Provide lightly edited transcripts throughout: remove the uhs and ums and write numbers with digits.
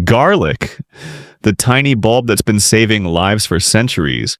Garlic, the tiny bulb that's been saving lives for centuries.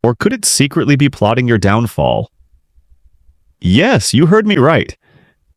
Or could it secretly be plotting your downfall? Yes, you heard me right.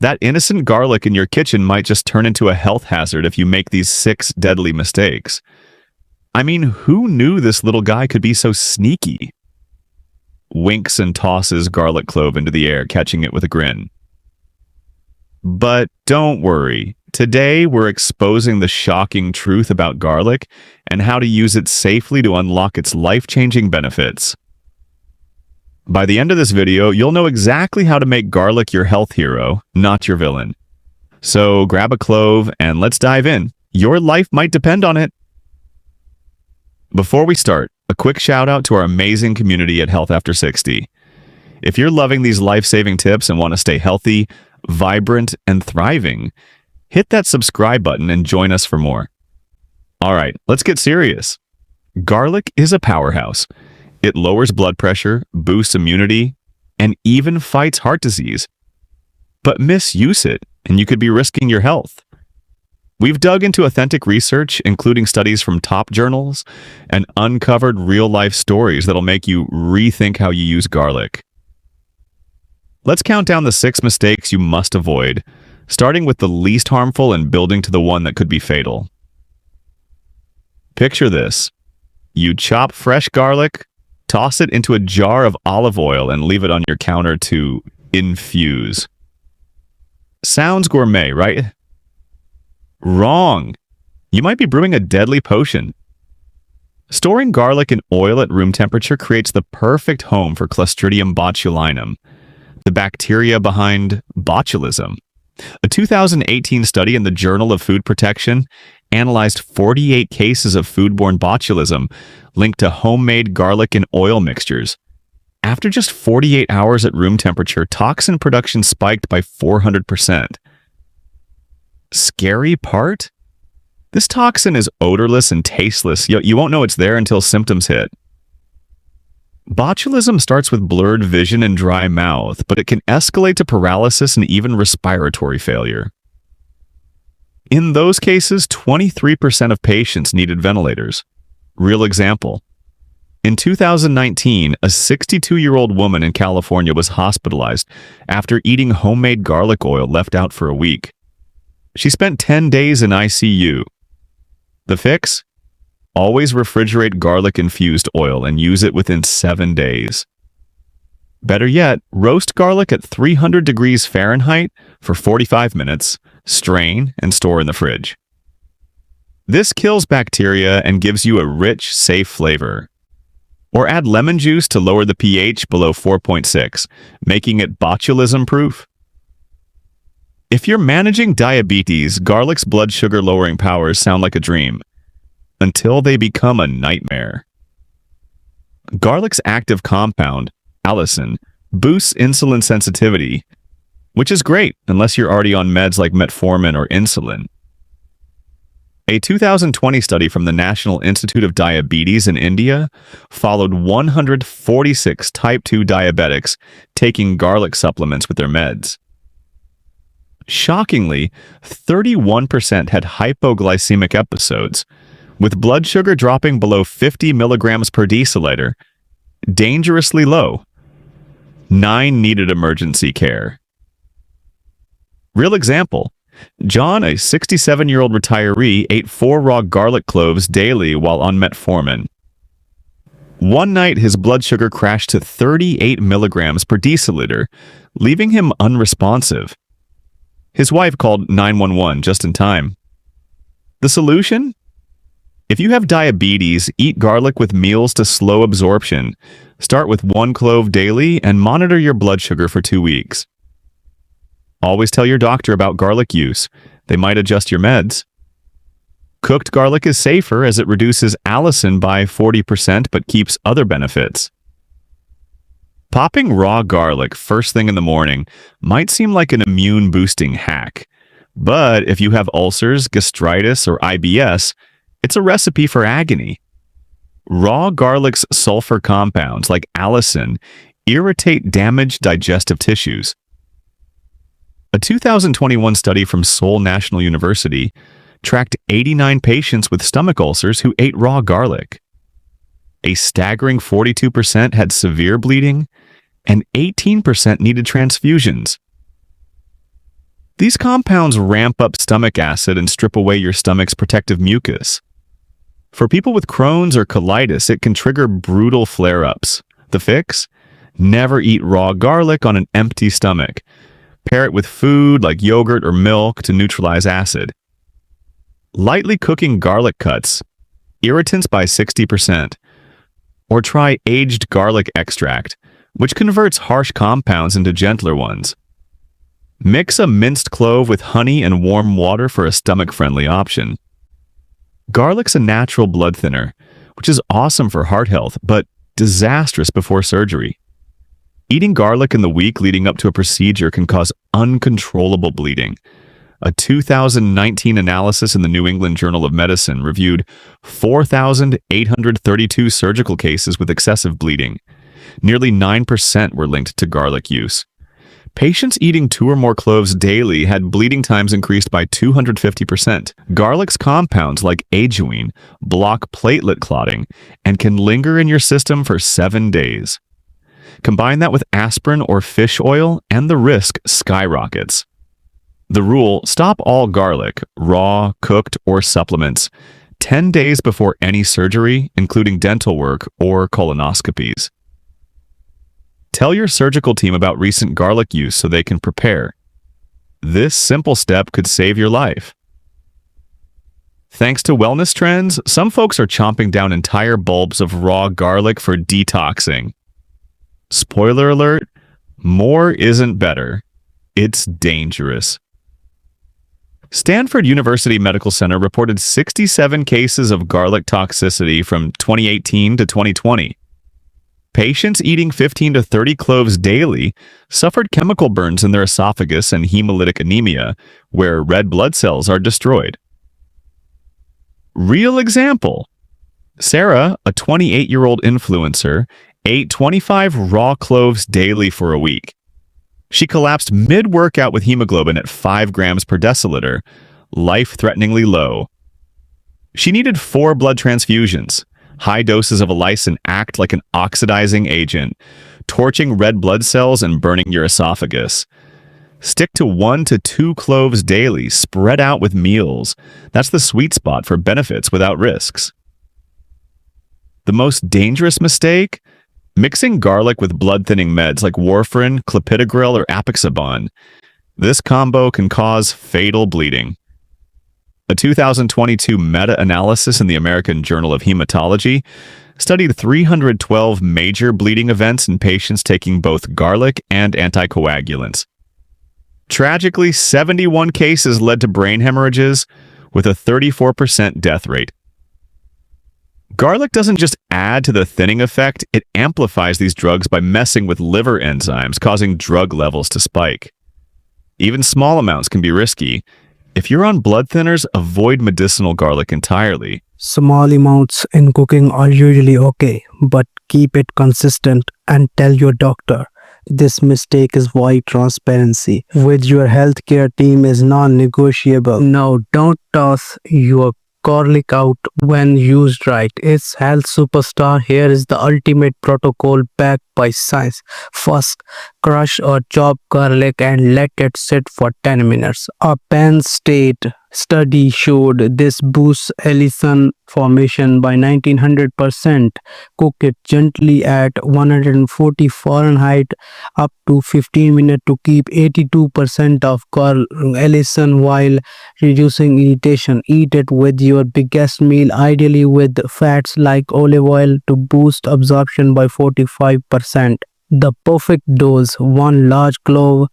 That innocent garlic in your kitchen might just turn into a health hazard if you make these 6 deadly mistakes. I mean, who knew this little guy could be so sneaky? Winks and tosses garlic clove into the air, catching it with a grin. But don't worry. Today, we're exposing the shocking truth about garlic and how to use it safely to unlock its life-changing benefits. By the end of this video, you'll know exactly how to make garlic your health hero, not your villain. So grab a clove and let's dive in. Your life might depend on it. Before we start, a quick shout out to our amazing community at Health After 60. If you're loving these life-saving tips and want to stay healthy, vibrant, and thriving, hit that subscribe button and join us for more. All right, let's get serious. Garlic is a powerhouse. It lowers blood pressure, boosts immunity, and even fights heart disease. But misuse it, and you could be risking your health. We've dug into authentic research, including studies from top journals, and uncovered real-life stories that'll make you rethink how you use garlic. Let's count down the 6 mistakes you must avoid, starting with the least harmful and building to the one that could be fatal. Picture this. You chop fresh garlic, toss it into a jar of olive oil, and leave it on your counter to infuse. Sounds gourmet, right? Wrong. You might be brewing a deadly potion. Storing garlic in oil at room temperature creates the perfect home for Clostridium botulinum, the bacteria behind botulism. A 2018 study in the Journal of Food Protection analyzed 48 cases of foodborne botulism linked to homemade garlic and oil mixtures. After just 48 hours at room temperature, toxin production spiked by 400%. Scary part? This toxin is odorless and tasteless. You won't know it's there until symptoms hit. Botulism starts with blurred vision and dry mouth, but it can escalate to paralysis and even respiratory failure. In those cases, 23% of patients needed ventilators. Real example. In 2019, a 62-year-old woman in California was hospitalized after eating homemade garlic oil left out for a week. She spent 10 days in ICU. The fix? Always refrigerate garlic-infused oil and use it within 7 days. Better yet, roast garlic at 300 degrees Fahrenheit for 45 minutes, strain, and store in the fridge. This kills bacteria and gives you a rich, safe flavor. Or add lemon juice to lower the pH below 4.6, making it botulism-proof. If you're managing diabetes, garlic's blood sugar lowering powers sound like a dream, until they become a nightmare. Garlic's active compound, allicin, boosts insulin sensitivity, which is great unless you're already on meds like metformin or insulin. A 2020 study from the National Institute of Diabetes in India followed 146 type 2 diabetics taking garlic supplements with their meds. Shockingly, 31% had hypoglycemic episodes, with blood sugar dropping below 50 milligrams per deciliter, dangerously low. 9 needed emergency care. Real example. John, a 67-year-old retiree, ate 4 raw garlic cloves daily while on metformin. One night, his blood sugar crashed to 38 milligrams per deciliter, leaving him unresponsive. His wife called 911 just in time. The solution? If you have diabetes, eat garlic with meals to slow absorption. Start with 1 clove daily and monitor your blood sugar for 2 weeks. Always tell your doctor about garlic use. They might adjust your meds. Cooked garlic is safer as it reduces allicin by 40% but keeps other benefits. Popping raw garlic first thing in the morning might seem like an immune-boosting hack, but if you have ulcers, gastritis, or IBS, it's a recipe for agony. Raw garlic's sulfur compounds, like allicin, irritate damaged digestive tissues. A 2021 study from Seoul National University tracked 89 patients with stomach ulcers who ate raw garlic. A staggering 42% had severe bleeding, and 18% needed transfusions. These compounds ramp up stomach acid and strip away your stomach's protective mucus. For people with Crohn's or colitis, it can trigger brutal flare-ups. The fix? Never eat raw garlic on an empty stomach. Pair it with food like yogurt or milk to neutralize acid. Lightly cooking garlic cuts, irritants by 60%. Or try aged garlic extract, which converts harsh compounds into gentler ones. Mix a minced clove with honey and warm water for a stomach-friendly option. Garlic's a natural blood thinner, which is awesome for heart health, but disastrous before surgery. Eating garlic in the week leading up to a procedure can cause uncontrollable bleeding. A 2019 analysis in the New England Journal of Medicine reviewed 4,832 surgical cases with excessive bleeding. Nearly 9% were linked to garlic use. Patients eating 2 or more cloves daily had bleeding times increased by 250%. Garlic's compounds like ajoine block platelet clotting and can linger in your system for 7 days. Combine that with aspirin or fish oil and the risk skyrockets. The rule: stop all garlic, raw, cooked, or supplements, 10 days before any surgery, including dental work or colonoscopies. Tell your surgical team about recent garlic use so they can prepare. This simple step could save your life. Thanks to wellness trends, some folks are chomping down entire bulbs of raw garlic for detoxing. Spoiler alert, more isn't better. It's dangerous. Stanford University Medical Center reported 67 cases of garlic toxicity from 2018 to 2020. Patients eating 15 to 30 cloves daily suffered chemical burns in their esophagus and hemolytic anemia, where red blood cells are destroyed. Real example. Sarah, a 28-year-old influencer, ate 25 raw cloves daily for a week. She collapsed mid-workout with hemoglobin at 5 grams per deciliter, life-threateningly low. She needed 4 blood transfusions. High doses of allicin act like an oxidizing agent, torching red blood cells and burning your esophagus. Stick to 1 to 2 cloves daily, spread out with meals. That's the sweet spot for benefits without risks. The most dangerous mistake? Mixing garlic with blood-thinning meds like warfarin, clopidogrel, or apixaban. This combo can cause fatal bleeding. A 2022 meta-analysis in the American Journal of Hematology studied 312 major bleeding events in patients taking both garlic and anticoagulants. Tragically, 71 cases led to brain hemorrhages, with a 34% death rate. Garlic doesn't just add to the thinning effect, it amplifies these drugs by messing with liver enzymes, causing drug levels to spike. Even small amounts can be risky. If you're on blood thinners, avoid medicinal garlic entirely. Small amounts in cooking are usually okay, but keep it consistent and tell your doctor. This mistake is why transparency with your healthcare team is non-negotiable. Now, don't toss your garlic out when used right. It's health superstar. Here is the ultimate protocol backed by science. First, crush or chop garlic and let it sit for 10 minutes. A Penn State study showed this boosts allicin formation by 1900%. Cook it gently at 140 Fahrenheit up to 15 minutes to keep 82% of allicin while reducing irritation. Eat it with your biggest meal, ideally with fats like olive oil to boost absorption by 45%. The perfect dose: 1 large clove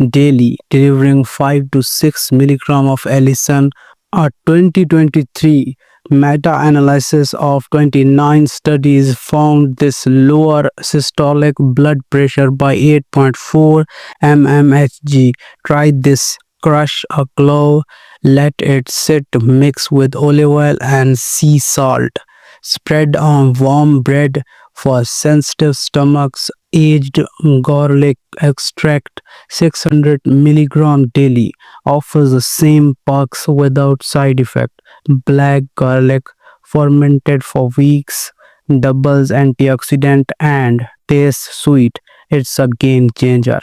daily, delivering 5 to 6 milligram of allicin. A 2023 meta-analysis of 29 studies found this lower systolic blood pressure by 8.4 mmHg. Try this. Crush a clove, let it sit, mix with olive oil and sea salt. Spread on warm bread for sensitive stomachs. Aged garlic extract 600 milligram daily offers the same perks without side effect. Black garlic fermented for weeks doubles antioxidant and tastes sweet. It's a game changer.